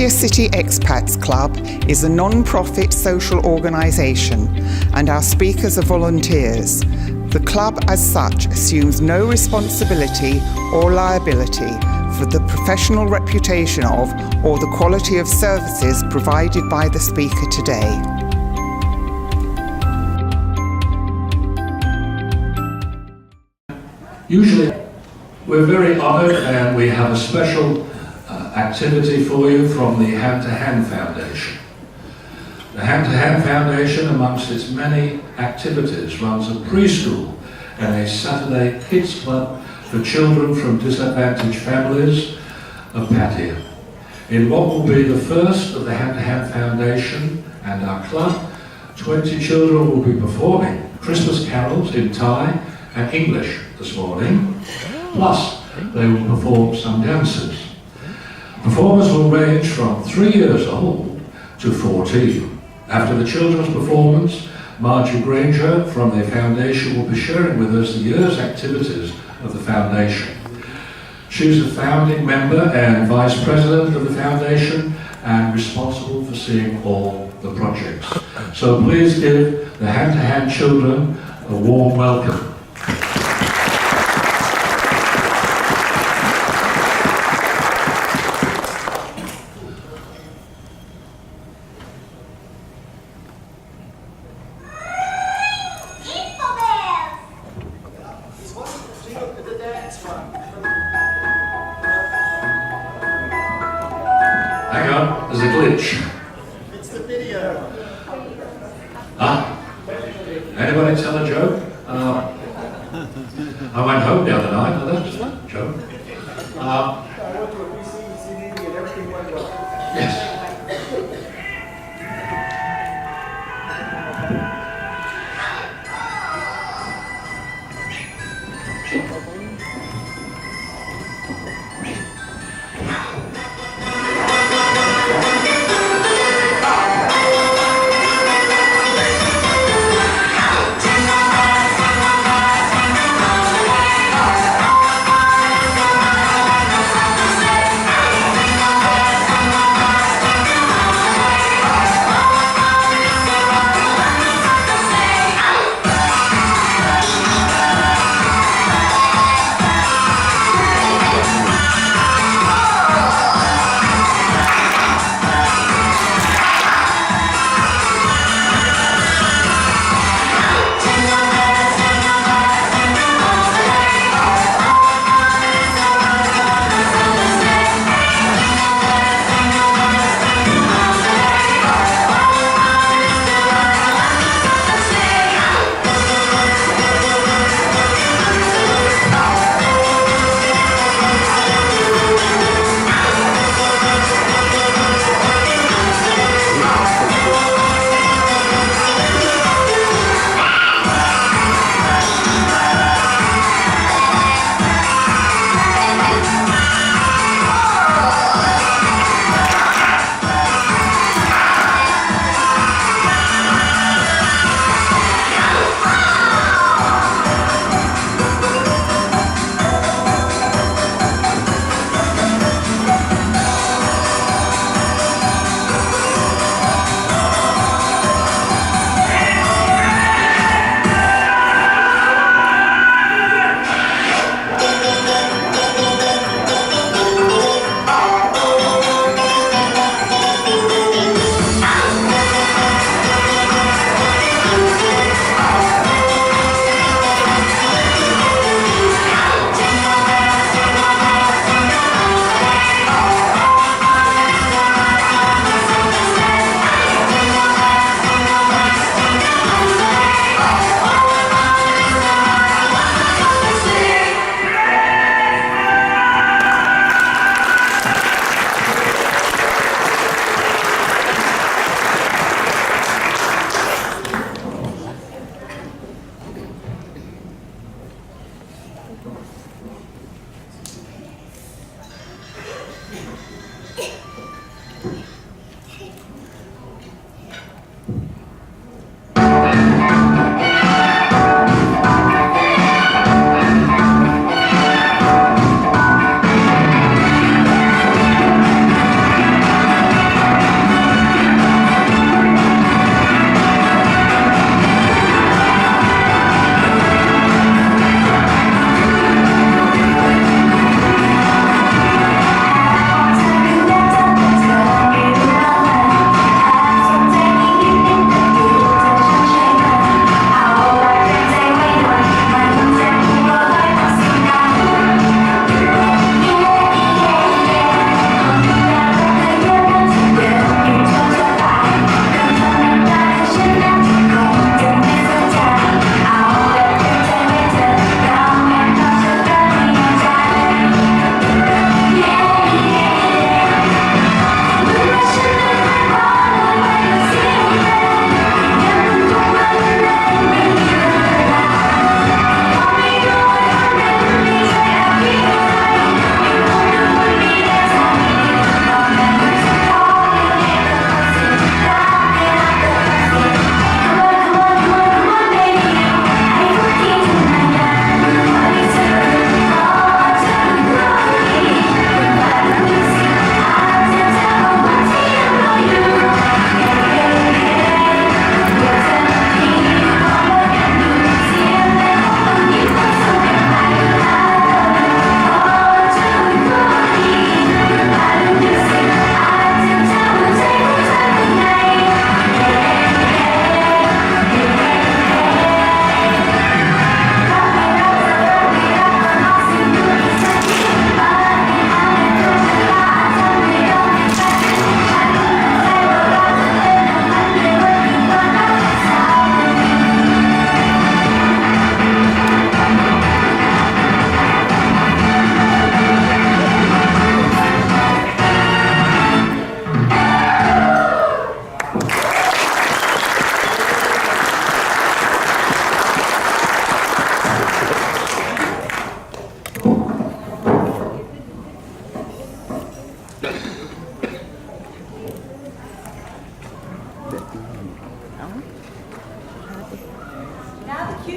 Manchester City Expats Club is a non-profit social organisation and our speakers are volunteers. The club as such assumes no responsibility or liability for the professional reputation of or the quality of services provided by the speaker today. Usually we're very honoured and we have a special activity for you from the Hand to Hand Foundation. The Hand to Hand Foundation, amongst its many activities, runs a preschool and a Saturday kids club for children from disadvantaged families of Pattaya. In what will be the first of the Hand to Hand Foundation and our club, 20 children will be performing Christmas carols in Thai and English this morning, plus they will perform some dances. Performers will range from 3 years old to 14. After the children's performance, Margie Granger from the foundation will be sharing with us the year's activities of the foundation. She's the founding member and vice president of the foundation and responsible for seeing all the projects. So please give the Hand to Hand children a warm welcome. Hang on, there's a glitch. It's the video. Anybody tell a joke? I went home the other night, and that's a joke. I went to a PCEC meeting and everything went well. Yes.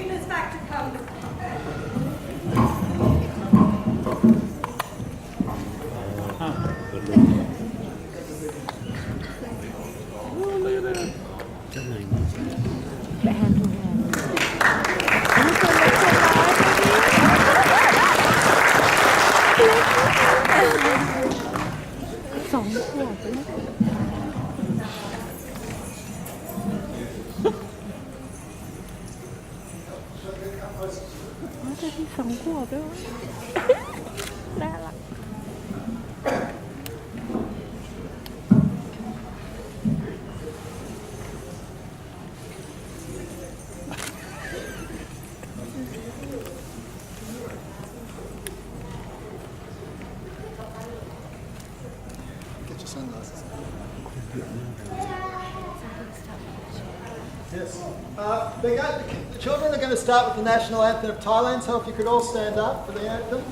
Peter's back to come. Get your sunglasses. Yes. The children are going to start with the national anthem of Thailand, so if you could all stand up for the anthem.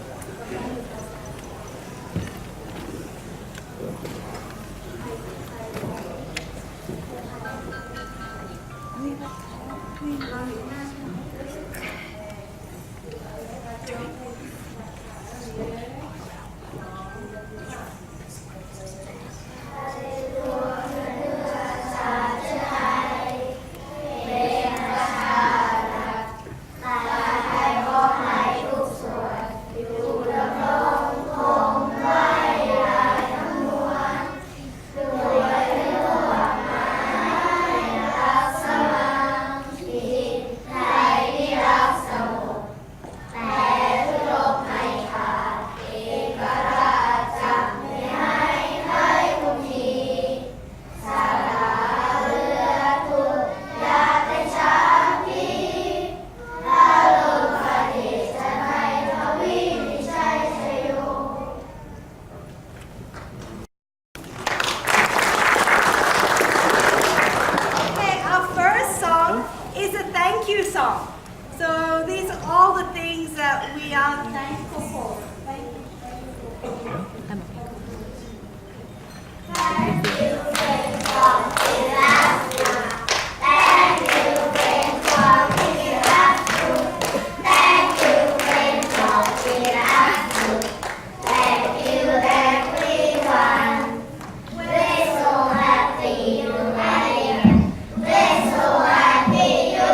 So these are all the things that we are thankful for. Thank you. Thank you, friends from Alaska. Thank you, friends from Alaska. Thank you, friends from Alaska. Thank you, everyone. We're so happy you're here. We're so happy you're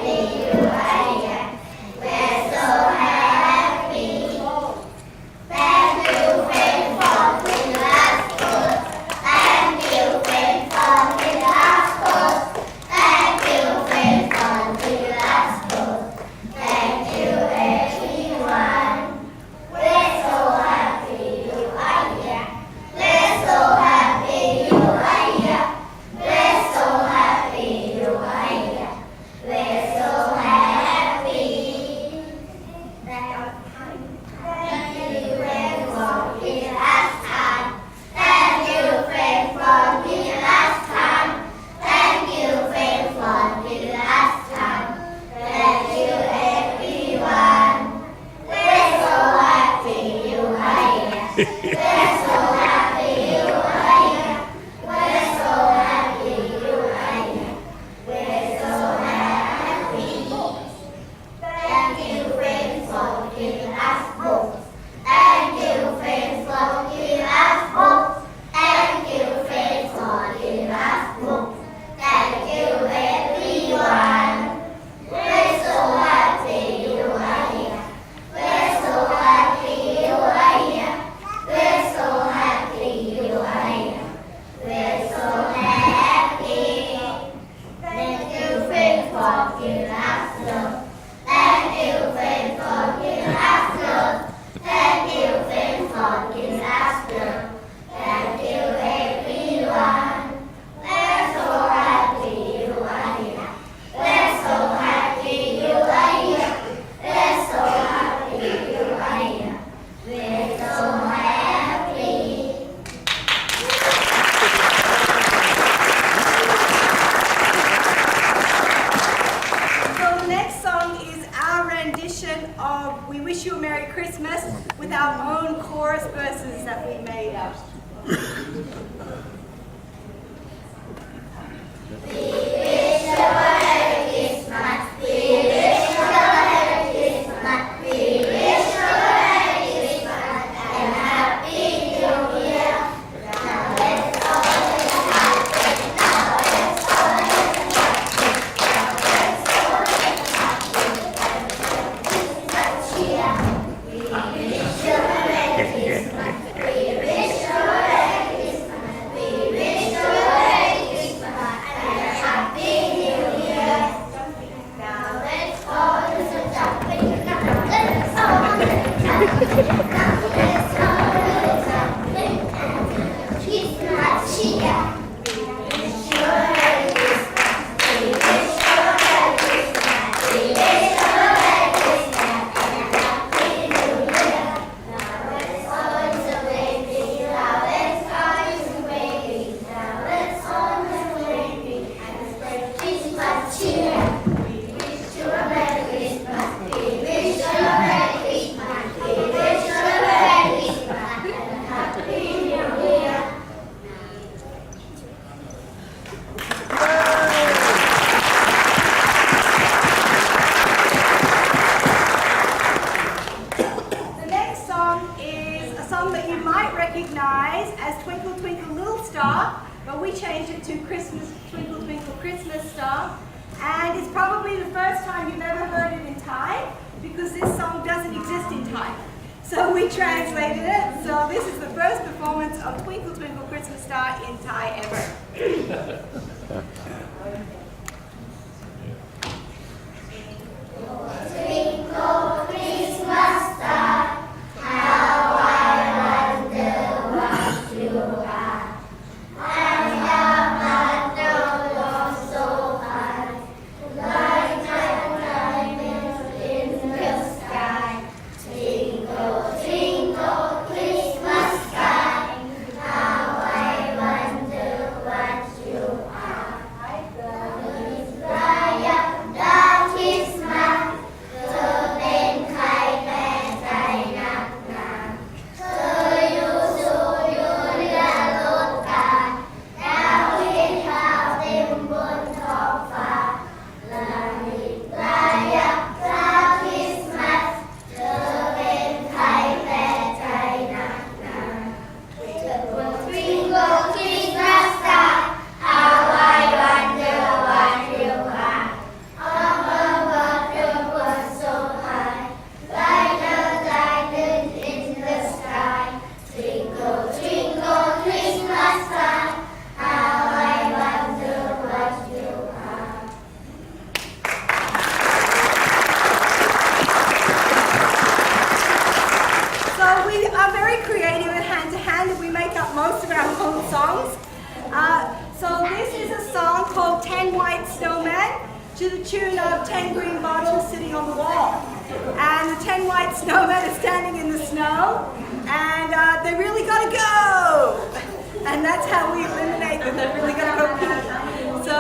here. We're so happy you're here. We're so happy. Thank you, friends from Alaska. Thank you, friends from Alaska. Thank you, friends from Alaska. Thank you, everyone. We're so happy you are here. We're so happy you are here. We're so happy you are here. We're so happy. Thank you, friends from Alaska. Thank you, friends from Alaska. Thank you, friends from Alaska. Thank you, everyone. We're so happy you are here. We're so happy you are here. We're so happy you are here. We're so happy. Thank you, friends from Alaska. Thank you, friends from Alaska. Thank you, friends from Alaska. Thank you, everyone. We're so happy you are here. We're so happy you are here. We're so happy you are here. We're so happy. Thank you, friends from Alaska. Thank you, friends from Alaska. Thank you, friends from Alaska. Thank you, everyone. We're so happy you are here. We're so happy you are here. We're so happy you are here. We're so happy. So the next song is our rendition of We Wish You a Merry Christmas with our own chorus verses that we made up. We wish you a probably the first time you've ever heard it in Thai, because this song doesn't exist in Thai. So we translated it. So this is the first performance of Twinkle Twinkle Christmas Star in Thai ever. Twinkle Christmas star, how I wonder what you are. And the mother was so high, like diamonds in the sky. Twinkle, twinkle, Christmas sky, how I wonder what you are. Fly up the Christmas. เธอเป็นใครแปลกใจนักหนาเธออยู่สู่อยู่เรือรถกาดาวเห็นขาวเต็มบนท้องฟ้าละลิบละยับลาคริสต์มาสเธอเป็นใครแปลกใจนักหนา Twinkle Christmas star, how I wonder what you are. Up above the world so high, like a diamond in the sky. Twinkle, twinkle, Christmas star, how I wonder what you are. So we are very creative at Hand to Hand, and we make up most of our own songs. So this is a song called 10 White Snowmen, to the tune of 10 green bottles sitting on the wall. And the 10 white snowmen are standing in the snow, and they really gotta go. And that's how we eliminate them. They're really gonna go pee. So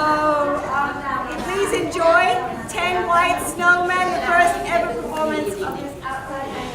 please enjoy 10 White Snowmen, the first ever performance of this outside hand.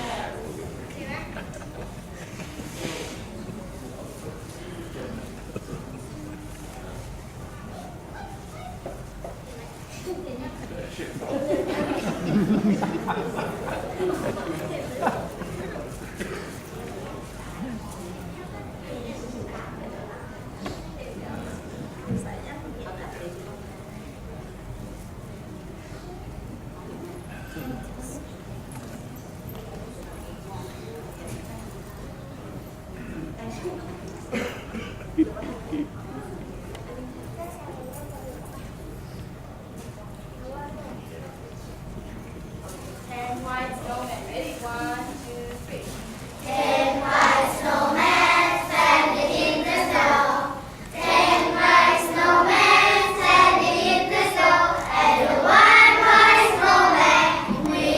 We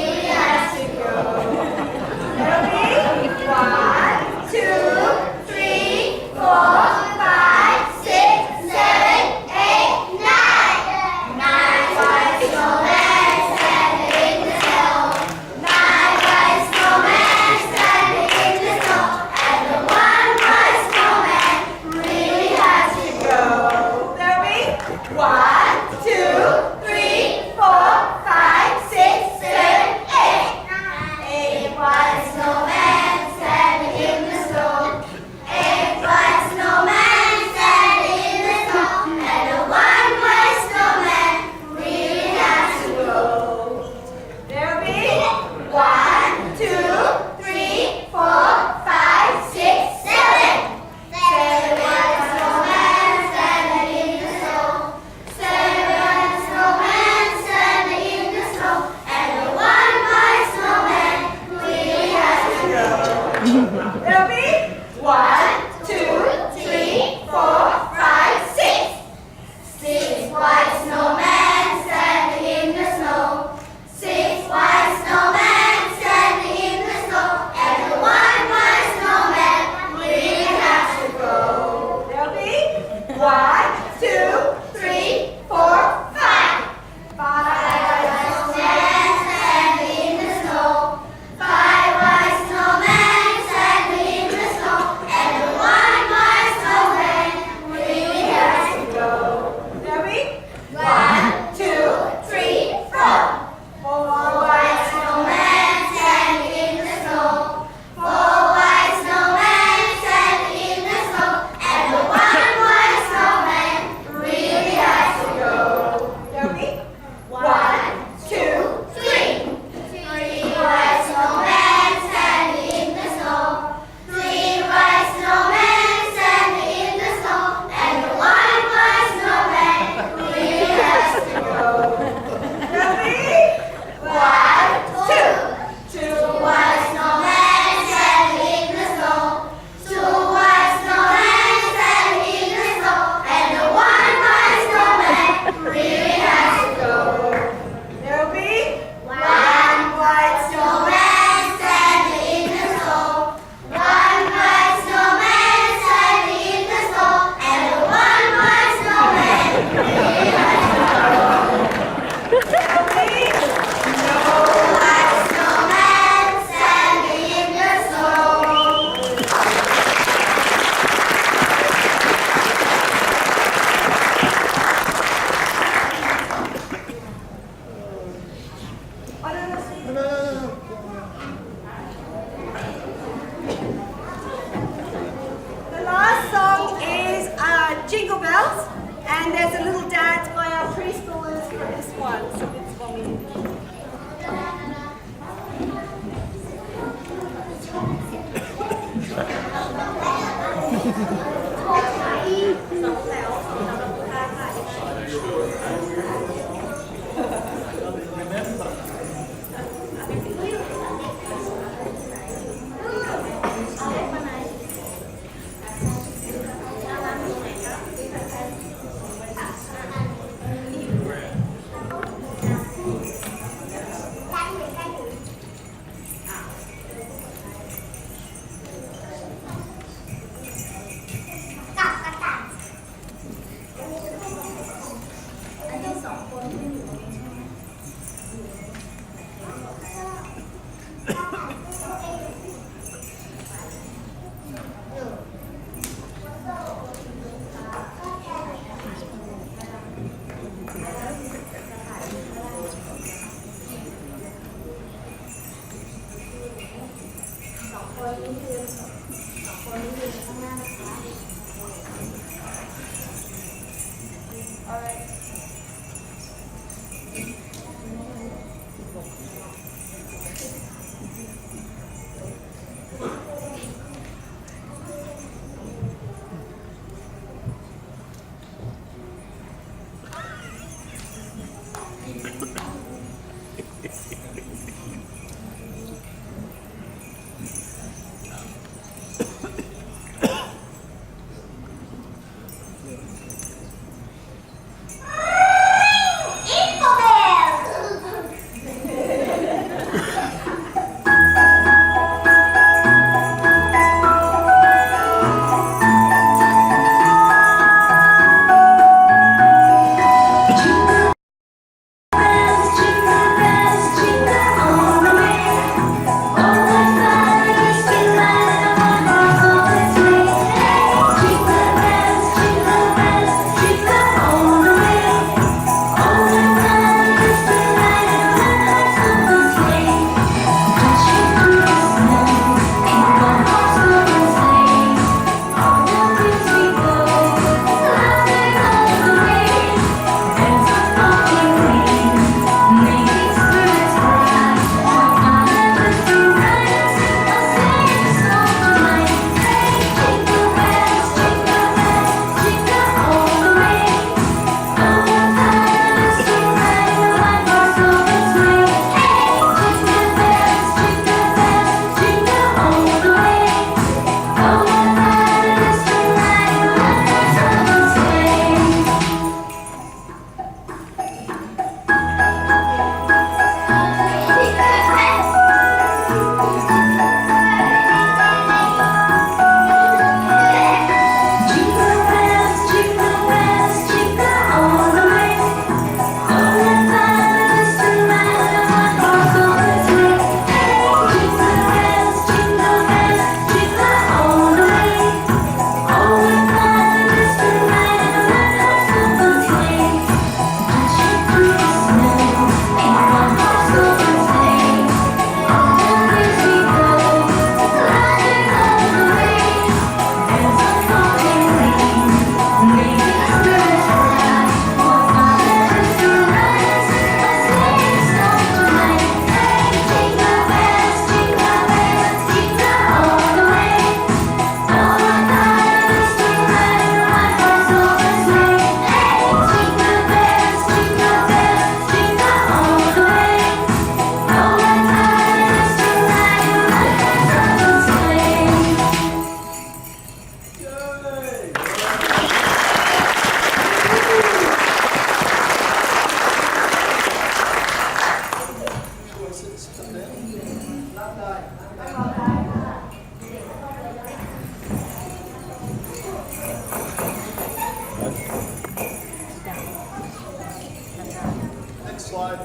slide.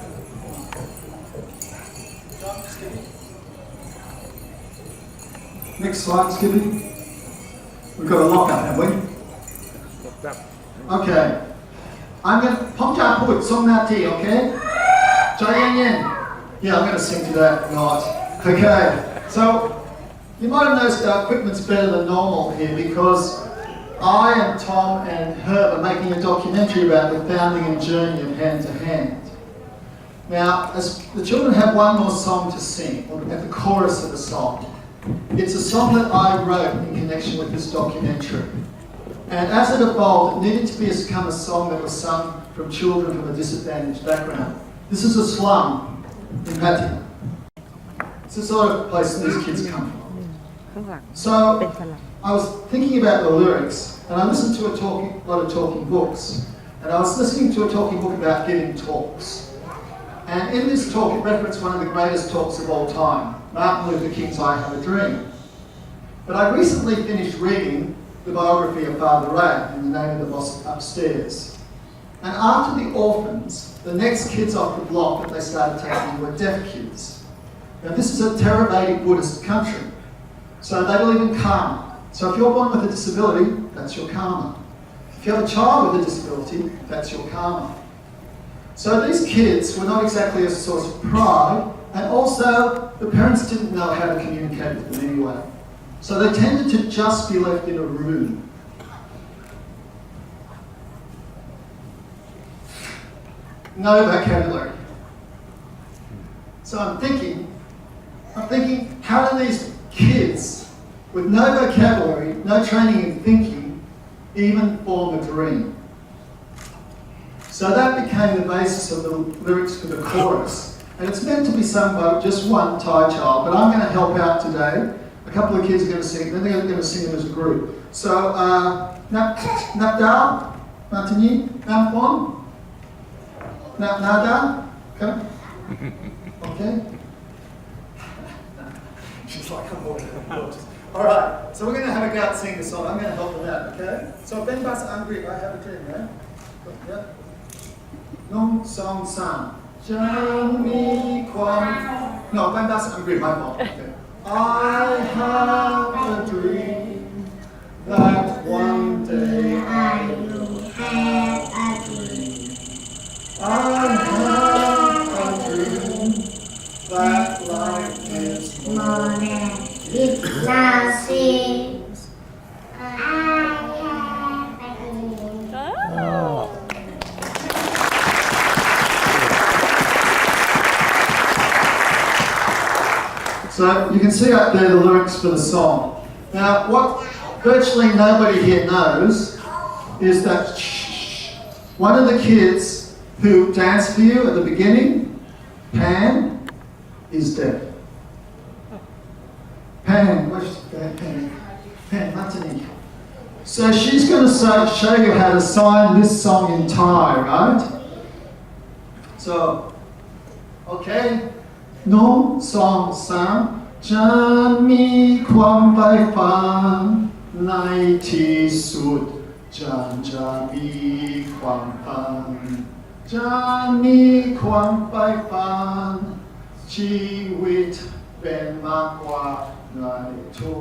Next slide, Skippy. We've got a lockup, have we? Okay. I'm going to pump up with song that tea, okay? Yeah, I'm going to sing to that, right. Okay. So, you might have noticed our equipment's better than normal here because I and Tom and Herb are making a documentary about the founding and journey of Hand to Hand. Now, as the children have one more song to sing, or at the chorus of the song. It's a song that I wrote in connection with this documentary. And as it evolved, it needed to become a song that was sung from children from a disadvantaged background. This is a slum in Pattaya. It's the sort of place these kids come from. So, I was thinking about the lyrics, and I listened to a lot of talking books. And I was listening to a talking book about giving talks. And in this talk, it referenced one of the greatest talks of all time, Martin Luther King's I Have a Dream. But I recently finished reading the biography of Father Ray in The Name of the Boss Upstairs. And after the orphans, the next kids off the block that they started taking were deaf kids. Now this is a Theravedic Buddhist country, so they believe in karma. So if you're born with a disability, that's your karma. If you have a child with a disability, that's your karma. So these kids were not exactly a source of pride, and also the parents didn't know how to communicate with them anyway. So they tended to just be left in a room. No vocabulary. So I'm thinking, how do these kids with no vocabulary, no training in thinking, even form a dream? So that became the basis of the lyrics for the chorus. And it's meant to be sung by just one Thai child, but I'm going to help out today. A couple of kids are going to sing, then they're going to sing it as a group. So, Nap Dao, Martini, Nampon, Nada, okay? Okay? She's like, I'm more all right, so we're going to have a go at singing the song. I'm going to help them out, okay? So, Ben Bass Angry, I have a dream, right? Yeah? Nong Song San. Jang Mi Kwan. No, Ben Bass Angry, my fault. Okay. I have a dream that one day I will have a dream. I have a dream that life is more than it now seems. I have a dream. So you can see up there the lyrics for the song. Now, what virtually nobody here knows is that one of the kids who danced for you at the beginning, Pan, is dead. Pan, where's Pan? Pan, Martini. So she's going to show you how to sign this song in Thai, right? So, okay. น้องสองสามจะมีความใฝ่ฝันในที่สุดจะมีความฝันจะมีความใฝ่ฝันชีวิตเป็นมากกว่าในทุ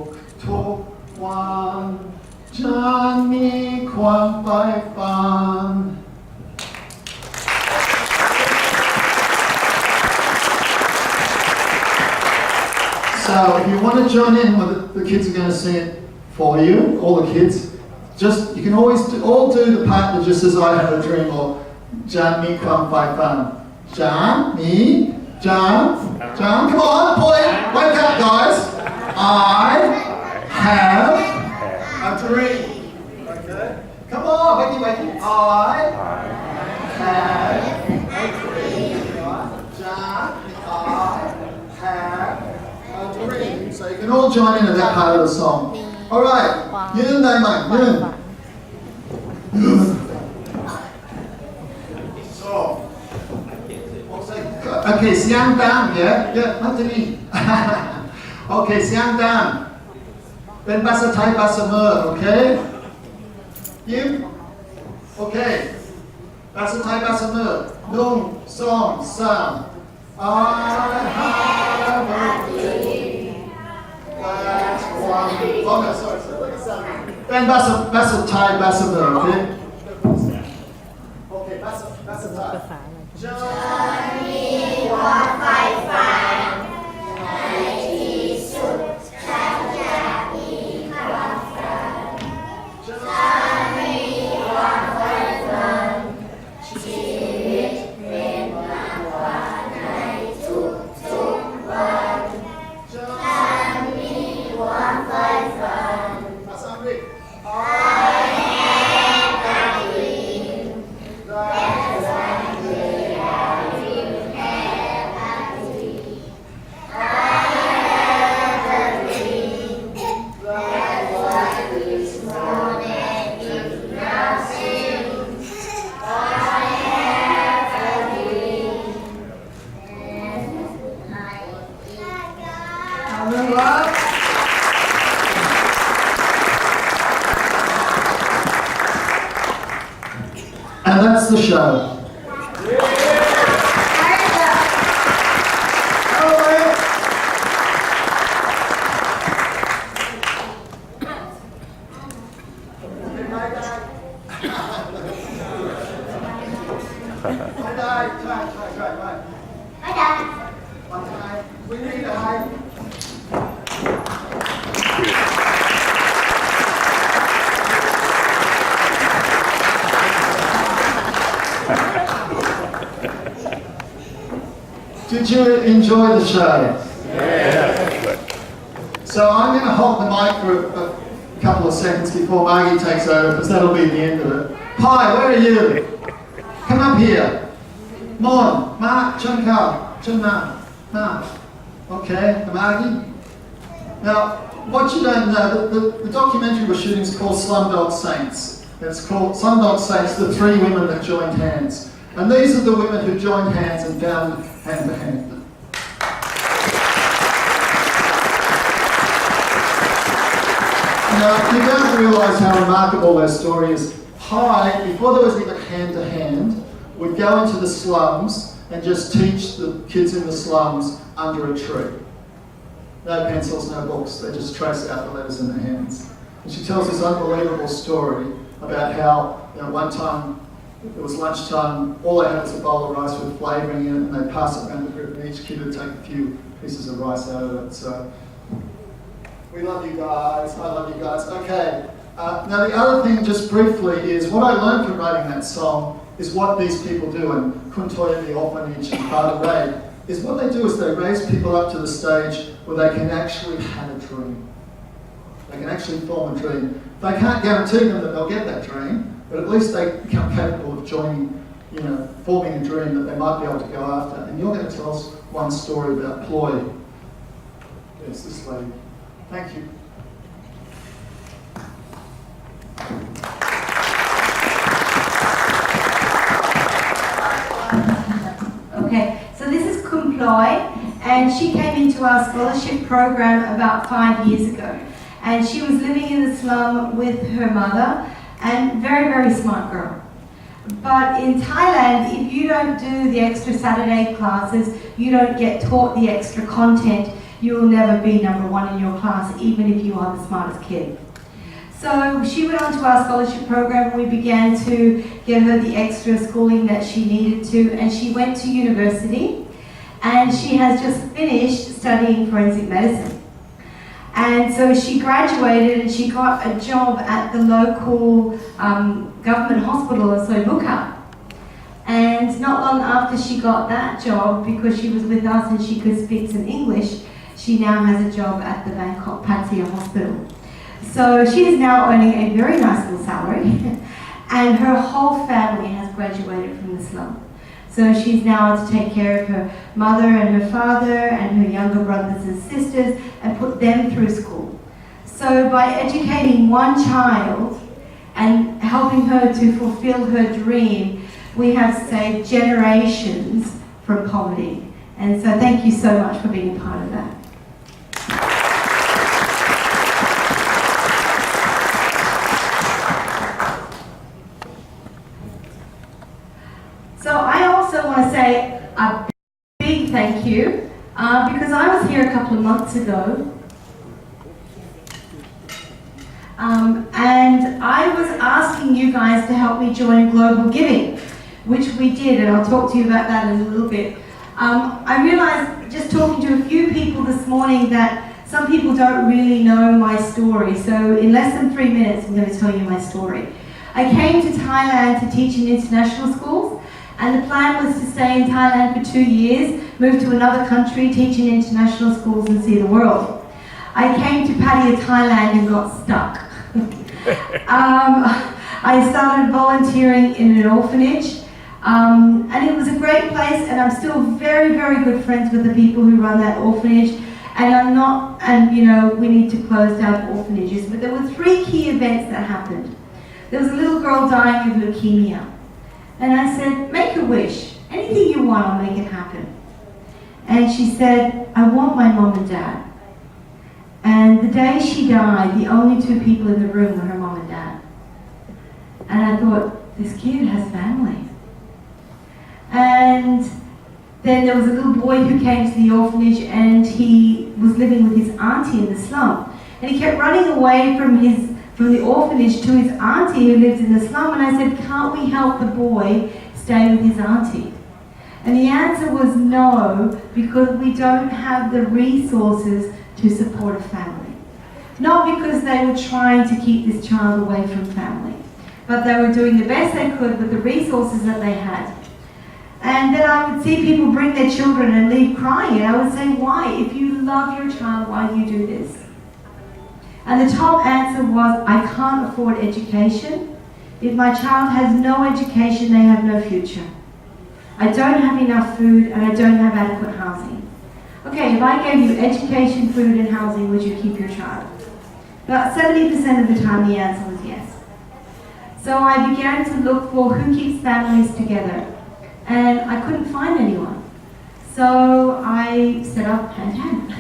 กวันจะมีความใฝ่ฝันSo if you want to join in with it, the kids are going to sing it for you, all the kids. Just, you can always all do the part that just says I have a dream or Jan Mi Kwam Phai Fan. Jan, me, Jan, come on, point, wake up guys. I have a dream. Okay? Come on, wakey. I have a dream. Jan, I have So you can all join in that part of the song. All right. Yun Dai Man. So. Okay, Siang Dan, yeah? Yeah, Martini. Okay, Siang Dan. Ben Basa Thai Basa Mer, okay? Yim? Okay. Basa Thai Basa Mer. Nung, Song, Sam. I have a dream. That's one. Oh no, sorry. Ben Bassa Thai Bassa Mer, okay? Okay, Bassa Thai. Johnny, what fight fun? And that's the show. Did you enjoy the show? Yeah. So I'm going to hold the mic for a couple of seconds before Margie takes over, because that'll be the end of it. Pi, where are you? Come up here. Mon, Ma, Chankar, Chanma, Ma. Okay, Amagi. Now, what you don't know, the documentary we're shooting is called Slumdog Saints. It's called Slumdog Saints, the 3 women that joined hands. And these are the women who joined hands and found Hand to Hand. Now, you don't realise how remarkable their story is. Pi, before there was even Hand to Hand, would go into the slums and just teach the kids in the slums under a tree. No pencils, no books, they just trace out the letters in their hands. And she tells this unbelievable story about how, one time, it was lunchtime, all they had was a bowl of rice with flavouring in it, and they'd pass it around the group, and each kid would take a few pieces of rice out of it. So, we love you guys, I love you guys. Okay, now the other thing, just briefly, is what I learned from writing that song is what these people do, and Kuntoya, the orphanage, and Father Ray, is what they do is they raise people up to the stage where they can actually have a dream. They can actually form a dream. They can't guarantee them that they'll get that dream, but at least they become capable of joining, forming a dream that they might be able to go after. And you're going to tell us one story about Ploy. Yes, this lady. Thank you. Okay, so this is Kumploy, and she came into our scholarship program about 5 years ago. And she was living in the slum with her mother, and very, very smart girl. But in Thailand, if you don't do the extra Saturday classes, you don't get taught the extra content, you'll never be number 1 in your class, even if you are the smartest kid. So she went on to our scholarship program, and we began to get her the extra schooling that she needed to, and she went to university, and she has just finished studying forensic medicine. And so she graduated and she got a job at the local government hospital in Soibuka. And not long after she got that job, because she was with us and she could speak some English, she now has a job at the Bangkok Pattaya Hospital. So she is now earning a very nice little salary, and her whole family has graduated from the slum. So she's now to take care of her mother and her father and her younger brothers and sisters and put them through school. So by educating one child and helping her to fulfill her dream, we have saved generations from poverty. And so thank you so much for being a part of that. So I also want to say a big thank you because I was here a couple of months ago and I was asking you guys to help me join Global Giving, which we did, and I'll talk to you about that in a little bit. I realized just talking to a few people this morning that some people don't really know my story, so in less than 3 minutes I'm going to tell you my story. I came to Thailand to teach in international schools. And the plan was to stay in Thailand for 2 years, move to another country, teach in international schools and see the world. I came to Pattaya, Thailand and got stuck. I started volunteering in an orphanage and it was a great place, and I'm still very, very good friends with the people who run that orphanage, and we need to close down orphanages. But there were 3 key events that happened. There was a little girl dying of leukemia. And I said, make a wish. Anything you want, I'll make it happen. And she said, I want my mom and dad. And the day she died, the only 2 people in the room were her mom and dad. And I thought, this kid has family. And then there was a little boy who came to the orphanage, and he was living with his auntie in the slum. And he kept running away from the orphanage to his auntie who lives in the slum, and I said, can't we help the boy stay with his auntie? And the answer was no, because we don't have the resources to support a family. Not because they were trying to keep this child away from family, but they were doing the best they could with the resources that they had. And then I would see people bring their children and leave crying, and I would say, why? If you love your child, why do you do this? And the top answer was, I can't afford education. If my child has no education, they have no future. I don't have enough food, and I don't have adequate housing. Okay, if I gave you education, food, and housing, would you keep your child? About 70% of the time the answer was yes. So I began to look for who keeps families together, and I couldn't find anyone. So I set up Hand to Hand.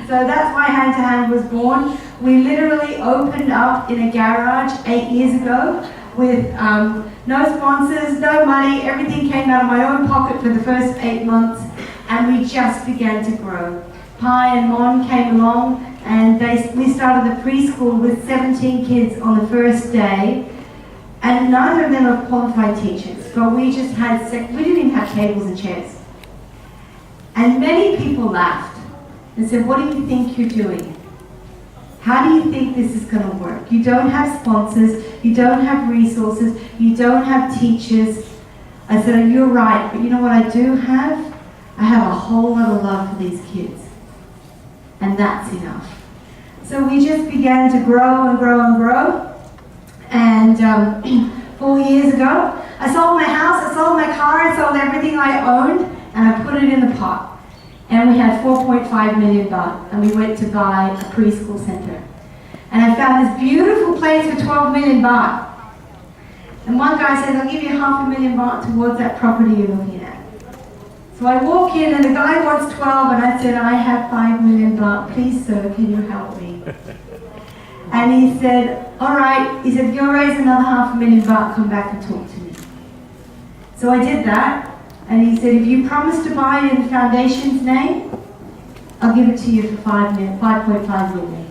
So that's why Hand to Hand was born. We literally opened up in a garage 8 years ago with no sponsors, no money. Everything came out of my own pocket for the first 8 months, and we just began to grow. Pi and Mon came along, and we started the preschool with 17 kids on the first day, and neither of them are qualified teachers, but we just had, we didn't even have tables and chairs. And many people laughed and said, what do you think you're doing? How do you think this is going to work? You don't have sponsors, you don't have resources, you don't have teachers. I said, you're right, but you know what I do have? I have a whole lot of love for these kids. And that's enough. So we just began to grow and grow and grow. And 4 years ago, I sold my house, I sold my car, I sold everything I owned, and I put it in the pot. And we had 4.5 million baht, and we went to buy a preschool center. And I found this beautiful place for 12 million baht. And one guy says, I'll give you 500,000 baht towards that property you're looking at. So I walk in, and the guy wants 12, and I said, I have 5 million baht. Please, sir, can you help me? And he said, all right. He said, you'll raise another 500,000 baht, come back and talk to me. So I did that. And he said, if you promise to buy it in the foundation's name, I'll give it to you for 5.5 million.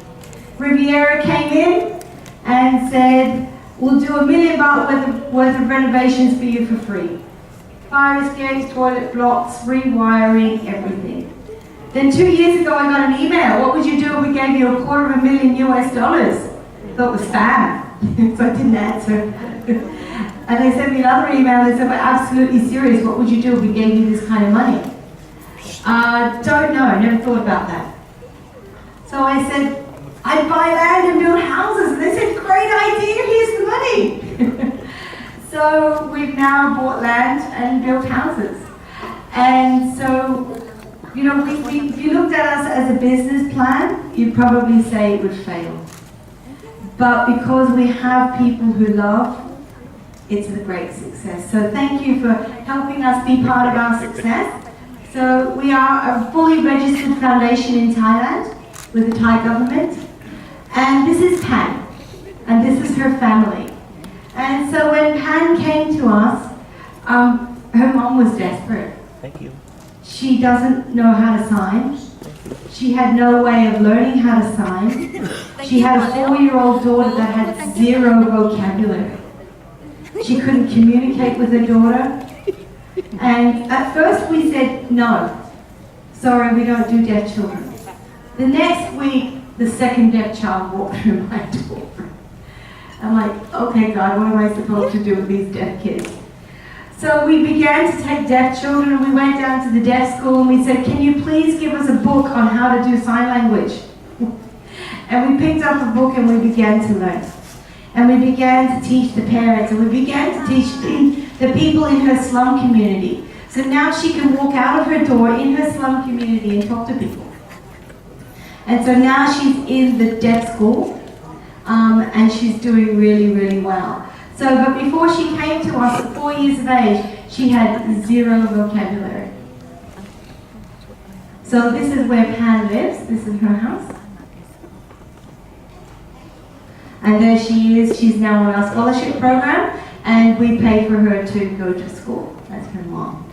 Riviera came in and said, we'll do 1 million baht worth of renovations for you for free. Fire escapes, toilet blocks, rewiring, everything. Then 2 years ago I got an email. What would you do if we gave you $250,000 US? I thought it was spam, so I didn't answer. And they sent me another email. They said, we're absolutely serious. What would you do if we gave you this kind of money? Don't know. Never thought about that. So I said, I'd buy land and build houses. And they said, great idea. Here's the money. So we've now bought land and built houses. And so, you know, if you looked at us as a business plan, you'd probably say it would fail. But because we have people who love, it's a great success. So thank you for helping us be part of our success. So we are a fully registered foundation in Thailand with the Thai government. And this is Pan, and this is her family. And so when Pan came to us, her mom was desperate. Thank you. She doesn't know how to sign. She had no way of learning how to sign. She had a 4-year-old daughter that had zero vocabulary. She couldn't communicate with her daughter. And at first we said, no, sorry, we don't do deaf children. The next week, the second deaf child walked through my door. I'm like, okay, God, what am I supposed to do with these deaf kids? So we began to take deaf children, and we went down to the deaf school, and we said, can you please give us a book on how to do sign language? And we picked up a book, and we began to learn. And we began to teach the parents, and we began to teach the people in her slum community. So now she can walk out of her door in her slum community and talk to people. And so now she's in the deaf school, and she's doing really, really well. So, but before she came to us at 4 years of age, she had zero vocabulary. So this is where Pan lives. This is her house. And there she is. She's now on our scholarship program, and we pay for her to go to school. That's her mom.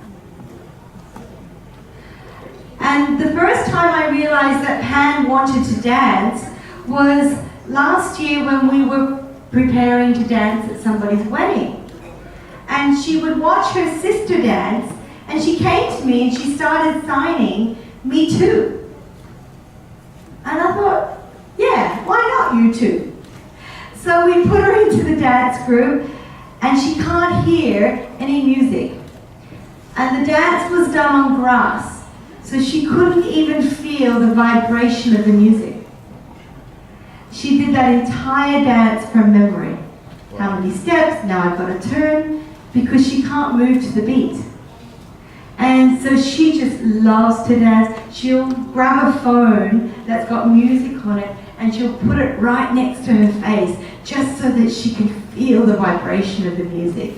And the first time I realized that Pan wanted to dance was last year when we were preparing to dance at somebody's wedding. And she would watch her sister dance, and she came to me and she started signing, me too. And I thought, yeah, why not you too? So we put her into the dance group, and she can't hear any music. And the dance was done on grass, so she couldn't even feel the vibration of the music. She did that entire dance from memory. How many steps? Now I've got to turn, because she can't move to the beat. And so she just loves to dance. She'll grab a phone that's got music on it and she'll put it right next to her face just so that she can feel the vibration of the music.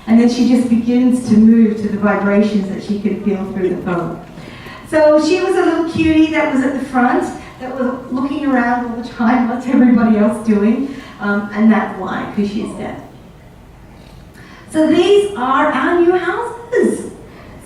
And then she just begins to move to the vibrations that she can feel through the phone. So she was a little cutie that was at the front, that was looking around all the time, what's everybody else doing? And that's why, because she's deaf. So these are our new houses.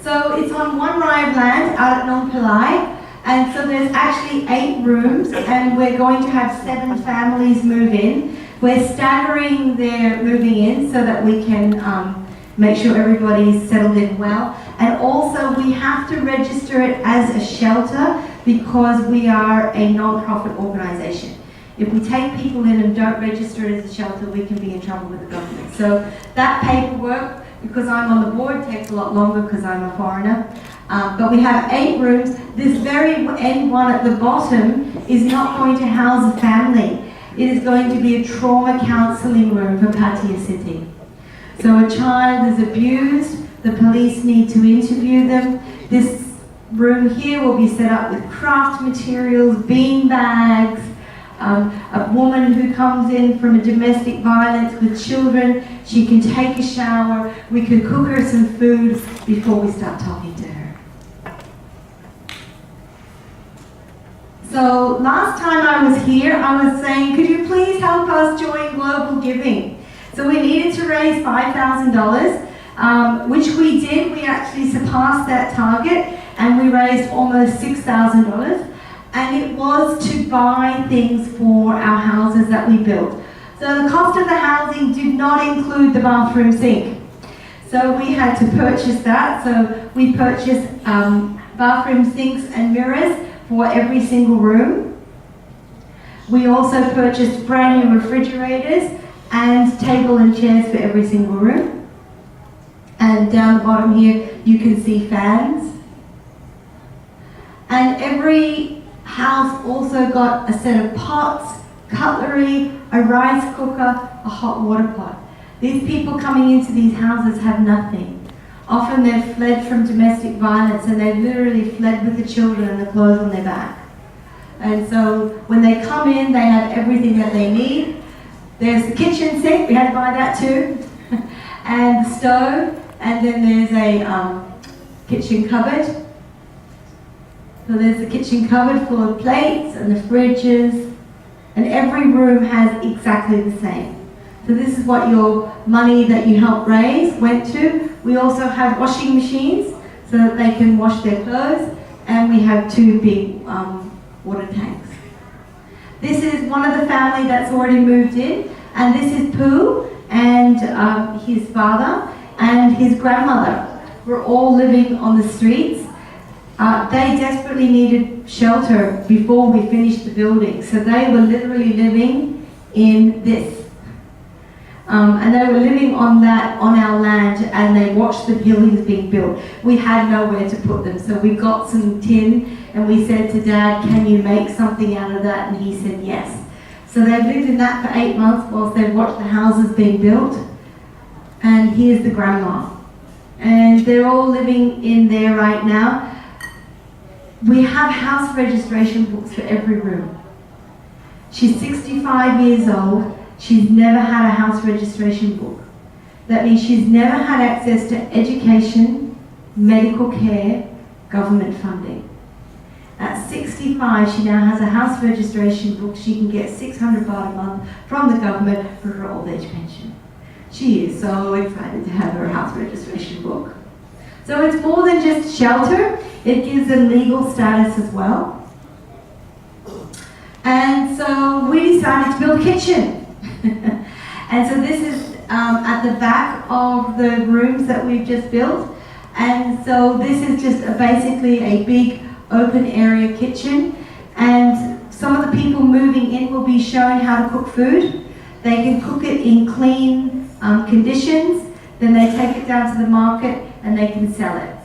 So it's on one rye of land out at Nong Pillai, and so there's actually 8 rooms, and we're going to have 7 families move in. We're staggering their moving in so that we can make sure everybody's settled in well. And also we have to register it as a shelter because we are a non-profit organisation. If we take people in and don't register it as a shelter, we can be in trouble with the government. So that paperwork, because I'm on the board, takes a lot longer because I'm a foreigner. But we have 8 rooms. This very end one at the bottom is not going to house a family. It is going to be a trauma counselling room for Pattaya City. So a child is abused, the police need to interview them. This room here will be set up with craft materials, bean bags, a woman who comes in from a domestic violence with children, she can take a shower, we can cook her some food before we start talking to her. So last time I was here, I was saying, could you please help us join Global Giving? So we needed to raise $5,000, which we did. We actually surpassed that target and we raised almost $6,000. And it was to buy things for our houses that we built. So the cost of the housing did not include the bathroom sink. So we had to purchase that. So we purchased bathroom sinks and mirrors for every single room. We also purchased brand new refrigerators and table and chairs for every single room. And down the bottom here, you can see fans. And every house also got a set of pots, cutlery, a rice cooker, a hot water pot. These people coming into these houses have nothing. Often they've fled from domestic violence and they've literally fled with the children and the clothes on their back. And so when they come in, they have everything that they need. There's the kitchen sink, we had to buy that too, and the stove, and then there's a kitchen cupboard. So there's the kitchen cupboard full of plates and the fridges, and every room has exactly the same. So this is what your money that you helped raise went to. We also have washing machines so that they can wash their clothes, and we have 2 big water tanks. This is one of the family that's already moved in, and this is Pooh and his father and his grandmother. We're all living on the streets. They desperately needed shelter before we finished the building, so they were literally living in this. And they were living on our land, and they watched the buildings being built. We had nowhere to put them, so we got some tin, and we said to Dad, can you make something out of that? And he said yes. So they've lived in that for 8 months whilst they've watched the houses being built. And here's the grandma. And they're all living in there right now. We have house registration books for every room. She's 65 years old. She's never had a house registration book. That means she's never had access to education, medical care, government funding. At 65, she now has a house registration book. She can get 600 baht a month from the government for her old age pension. She is so excited to have her house registration book. So it's more than just shelter. It gives them legal status as well. And so we decided to build a kitchen. And so this is at the back of the rooms that we've just built. And so this is just basically a big open area kitchen. And some of the people moving in will be shown how to cook food. They can cook it in clean conditions. Then they take it down to the market and they can sell it.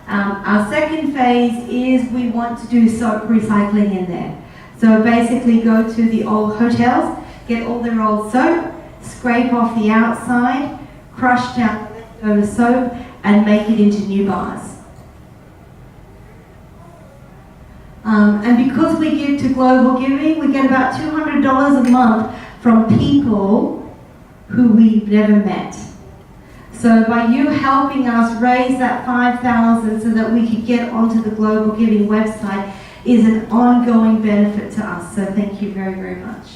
Our second phase is we want to do soap recycling in there. So basically go to the old hotels, get all their old soap, scrape off the outside, crush down the leftover soap, and make it into new bars. And because we give to Global Giving, we get about $200 a month from people who we've never met. So by you helping us raise that $5,000 so that we could get onto the Global Giving website is an ongoing benefit to us. So thank you very, very much.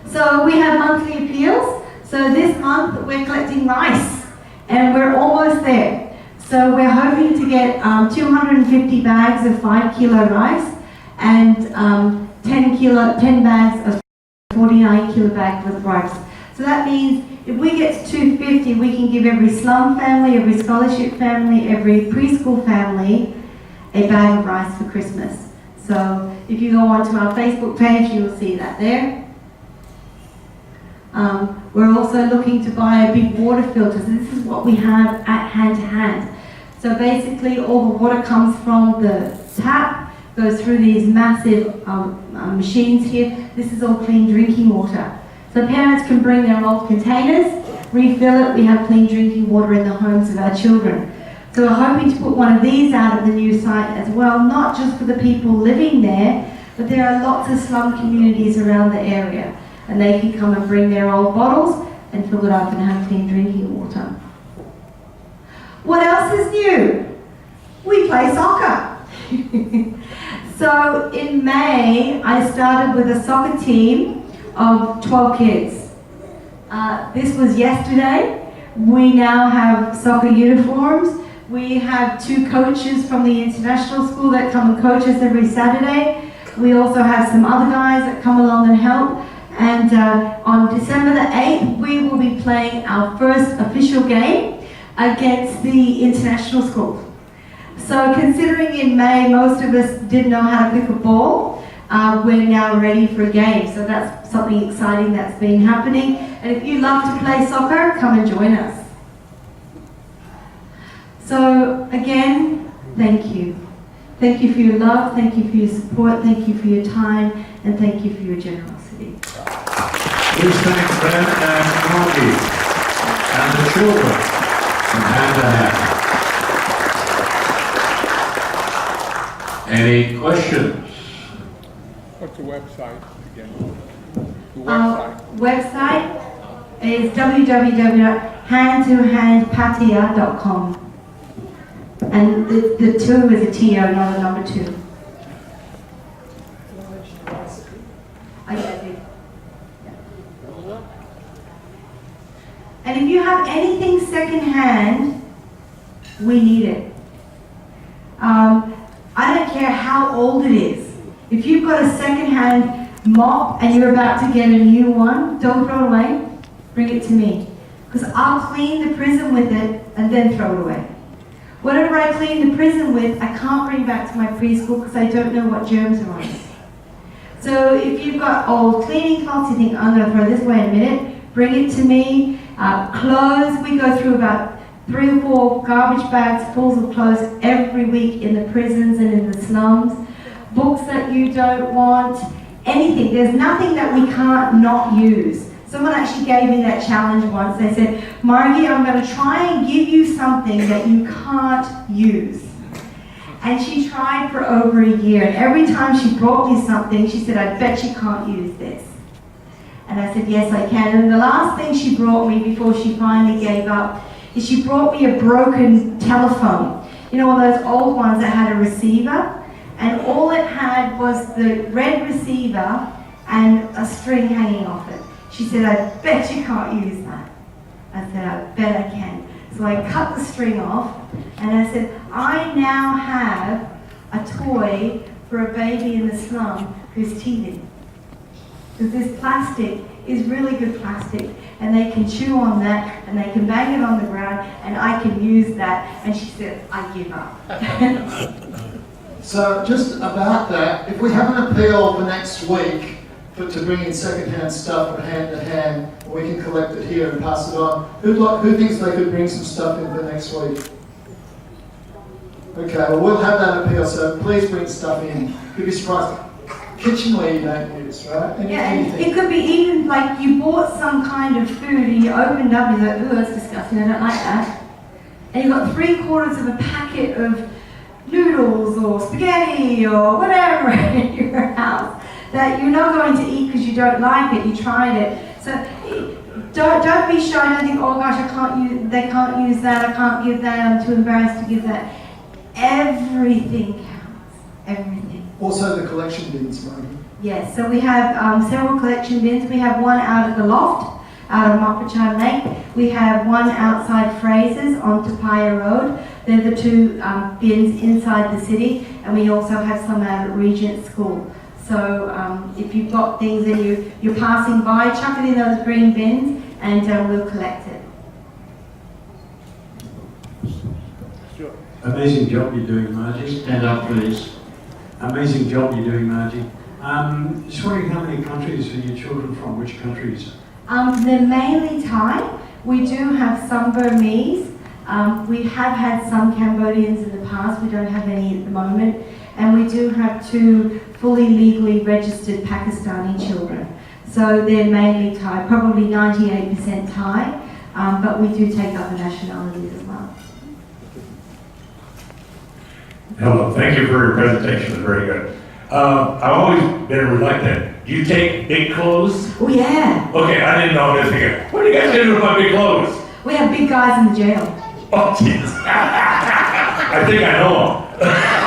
So we have monthly appeals. So this month we're collecting rice and we're almost there. So we're hoping to get 250 bags of 5 kilo rice and 10 bags of 49 kilo bags of rice. So that means if we get to 250, we can give every slum family, every scholarship family, every preschool family a bag of rice for Christmas. So if you go onto our Facebook page, you'll see that there. We're also looking to buy a big water filter. So this is what we have at Hand to Hand. So basically all the water comes from the tap, goes through these massive machines here. This is all clean drinking water. So parents can bring their old containers, refill it. We have clean drinking water in the homes of our children. So we're hoping to put one of these out of the new site as well, not just for the people living there, but there are lots of slum communities around the area. And they can come and bring their old bottles and fill it up and have clean drinking water. What else is new? We play soccer. So in May, I started with a soccer team of 12 kids. This was yesterday. We now have soccer uniforms. We have 2 coaches from the international school that come and coach us every Saturday. We also have some other guys that come along and help. And on December the 8th, we will be playing our first official game against the international school. So considering in May, most of us didn't know how to pick a ball, we're now ready for a game. So that's something exciting that's been happening. And if you love to play soccer, come and join us. So again, thank you. Thank you for your love, thank you for your support, thank you for your time, and thank you for your generosity. Please thank Ben and Margie and the children from Hand to Hand. Any questions? What's the website again? The Our website? website is www.handtohandpatia.com. And the 2 is a TO, not a number 2. I did. And if you have anything secondhand, we need it. I don't care how old it is. If you've got a secondhand mop and you're about to get a new one, don't throw it away. Bring it to me. Because I'll clean the prison with it and then throw it away. Whatever I clean the prison with, I can't bring back to my preschool because I don't know what germs are on it. So if you've got old cleaning cloths, you think, I'm going to throw this away in a minute, bring it to me. Clothes, we go through about 3 or 4 garbage bags fulls of clothes every week in the prisons and in the slums. Books that you don't want, anything. There's nothing that we can't not use. Someone actually gave me that challenge once. They said, Margie, I'm going to try and give you something that you can't use. And she tried for over a year. And every time she brought me something, she said, I bet you can't use this. And I said, yes, I can. And the last thing she brought me before she finally gave up is she brought me a broken telephone. You know, one of those old ones that had a receiver? And all it had was the red receiver and a string hanging off it. She said, I bet you can't use that. I said, I bet I can. So I cut the string off and I said, I now have a toy for a baby in the slum who's teething. Because this plastic is really good plastic and they can chew on that and they can bang it on the ground and I can use that. And she said, I give up. So just about that, if we have an appeal for next week to bring in second-hand stuff from Hand to Hand, we can collect it here and pass it on. Who thinks they could bring some stuff in for next week? Okay, well we'll have that appeal, so please bring stuff in. You'd be surprised. Kitchenware you don't use, right? And it could be even like you bought some kind of food and you opened up and you're like, ooh, that's disgusting, I don't like that. And you've got 3/4 of a packet of noodles or spaghetti or whatever in your house that you're not going to eat because you don't like it, you tried it. So don't be shy, don't think, oh gosh, they can't use that, I can't give that, I'm too embarrassed to give that. Everything counts, everything. Also the collection bins, Margie. Yes, so we have several collection bins. We have one out at the loft, out of Mopachan Lake. We have one outside Fraser's on Tapaya Road. They're the two bins inside the city, and we also have some out at Regent School. So if you've got things and you're passing by, chuck it in those green bins and we'll collect it. Amazing job you're doing, Margie. Stand up, please. Amazing job you're doing, Margie. Just wondering how many countries are your children from? Which countries? They're mainly Thai. We do have some Burmese. We have had some Cambodians in the past. We don't have any at the moment. And we do have 2 fully legally registered Pakistani children. So they're mainly Thai, probably 98% Thai, but we do take other nationalities as well. Hello, thank you for your presentation, it was very good. I've always been reluctant. Do you take big clothes? Oh yeah. Okay, I didn't know this again. What are you guys doing with my big clothes? We have big guys in the jail. Oh, jeez. I think I know them.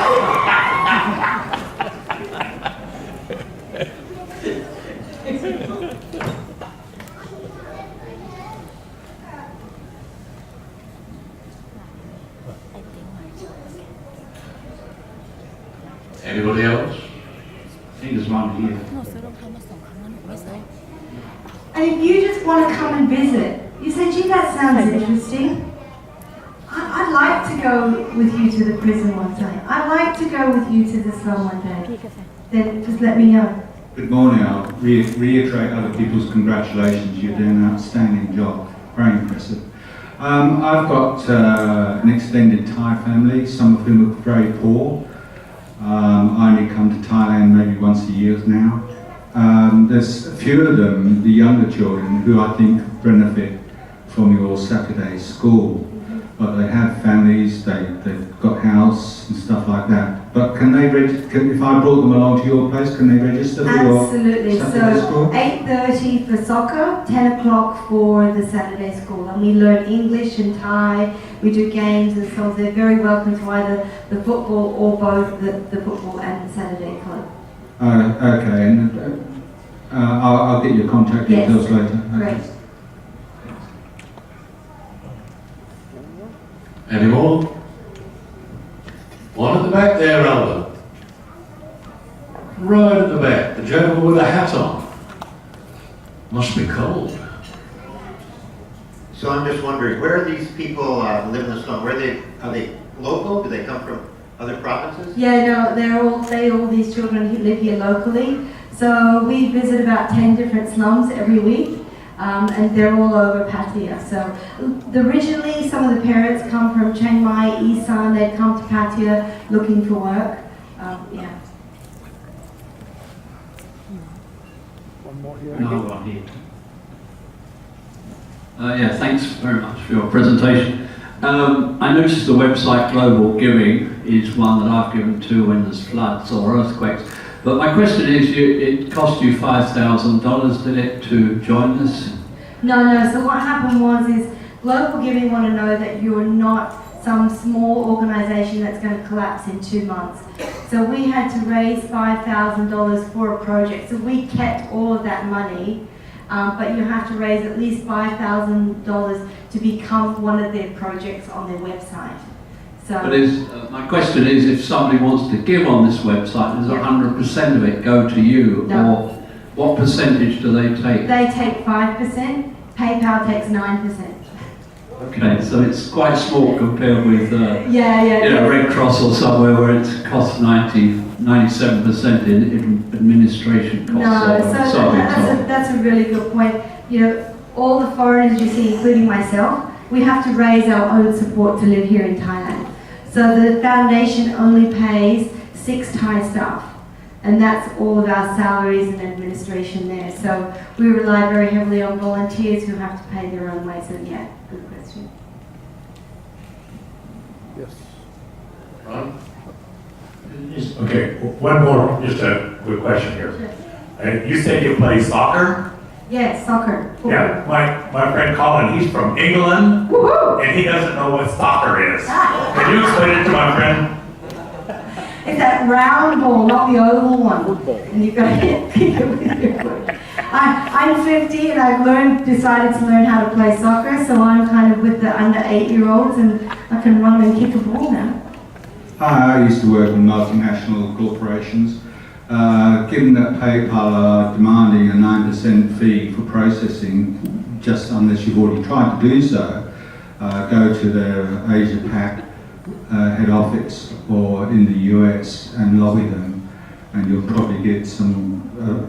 Anybody else? I think there's one here. And if you just want to come and visit, you say, gee, that sounds interesting. I'd like to go with you to the prison one day. I'd like to go with you to the slum one day. Then just let me know. Good morning. I'll reiterate other people's congratulations. You're doing an outstanding job. Very impressive. I've got an extended Thai family, some of whom are very poor. I only come to Thailand maybe once a year now. There's a few of them, the younger children, who I think benefit from your Saturday school. But they have families, they've got house and stuff like that. But can they if I brought them along to your place, can they register for Absolutely. your Saturday school? So 8:30 for soccer, 10 o'clock for the Saturday school. And we learn English and Thai, we do games and so on. They're very welcome to either the football or both the football and the Saturday club. Okay, and I'll get your contact details later. Okay. Great. Any more? One at the back there, Albert. Right at the back, the gentleman with a hat on. Must be cold. So I'm just wondering, where are these people live in the slum? Are they local? Do they come from other provinces? Yeah, no, these children who live here locally. So we visit about 10 different slums every week. And they're all over Pattaya. So originally some of the parents come from Chiang Mai, Isan, they'd come to Pattaya looking for work. Yeah. One more here. Another one here. Yeah, thanks very much for your presentation. I noticed the website Global Giving is one that I've given to when there's floods or earthquakes. But my question is, it cost you $5,000, did it, to join this? No. So what happened is Global Giving want to know that you're not some small organisation that's going to collapse in 2 months. So we had to raise $5,000 for a project. So we kept all of that money, but you have to raise at least $5,000 to become one of their projects on their website. So, but my question is, if somebody wants to give on this website, does 100% of it go to you, or what percentage do they take? They take 5%, PayPal takes 9%. Okay, so it's quite small compared with Red Cross or somewhere where it costs 97% in administration costs. No, that's a really good point. You know, all the foreigners you see, including myself, we have to raise our own support to live here in Thailand. So the foundation only pays 6 Thai staff, and that's all of our salaries and administration there. So we rely very heavily on volunteers who have to pay their own way. So yeah, good question. Yes. Right. Okay, one more, just a quick question here. You said you play soccer? Yes, soccer. Yeah, my friend Colin, he's from England, and he doesn't know what soccer is. Can you explain it to my friend? It's that round ball, not the oval one. And you've got to kick it with your foot. I'm 50 and I've decided to learn how to play soccer, so I'm kind of with the under 8-year-olds and I can run and kick a ball now. I used to work in multinational corporations. Given that PayPal are demanding a 9% fee for processing, just unless you've already tried to do so, go to their Asia Pac head office or in the US and lobby them, and you'll probably get some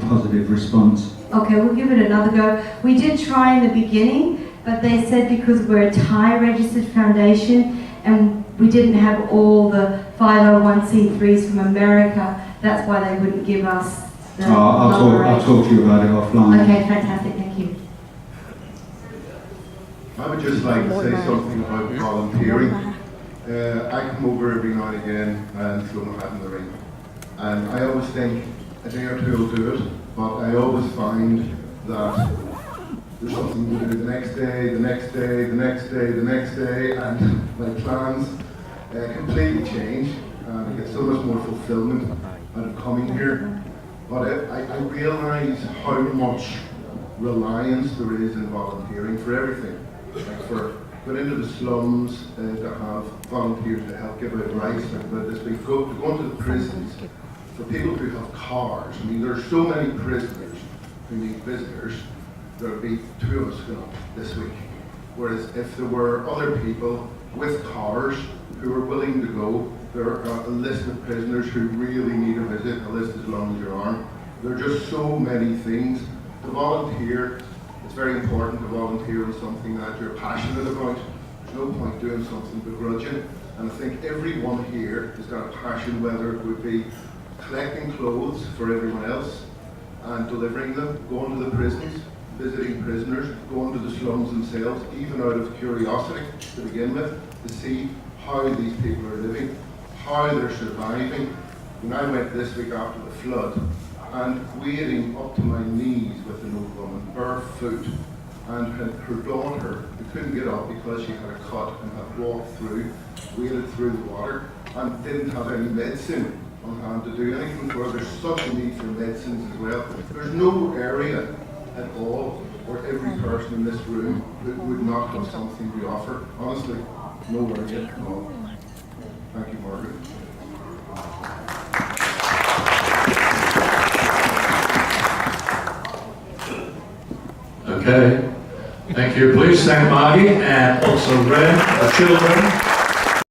positive response. Okay, we'll give it another go. We did try in the beginning, but they said because we're a Thai registered foundation and we didn't have all the 501c3s from America, that's why they wouldn't give us the I'll talk to you about it offline. Okay, fantastic, thank you. I would just like to say something about volunteering. I come over every now and again and throw my hat in the ring. And I always think a day or two will do it, but I always find that there's something to do the next day, the next day, the next day, the next day, and my plans completely change. And I get so much more fulfillment out of coming here. But I realise how much reliance there is in volunteering for everything. Like for going into the slums to have volunteers to help give out rice, like about this week, go into the prisons, for people who have cars. I mean, there are so many prisoners who need visitors. There would be 2 of us going up this week. Whereas if there were other people with cars who are willing to go, there are a list of prisoners who really need a visit, a list as long as your arm. There are just so many things. To volunteer, it's very important to volunteer on something that you're passionate about. There's no point doing something begrudging. And I think everyone here has got a passion, whether it would be collecting clothes for everyone else and delivering them, going to the prisons, visiting prisoners, going to the slums themselves, even out of curiosity to begin with, to see how these people are living, how they're surviving. When I went this week after the flood, and wading up to my knees with an old woman, barefoot, and her daughter, who couldn't get up because she had a cut and had walked through, waded through the water, and didn't have any medicine on hand to do anything for her. There's such a need for medicines as well. There's no area at all where every person in this room would not have something to offer. Honestly, nowhere yet at all. Thank you, Margaret. Okay, thank you. Please thank Margie and also Ren, the children.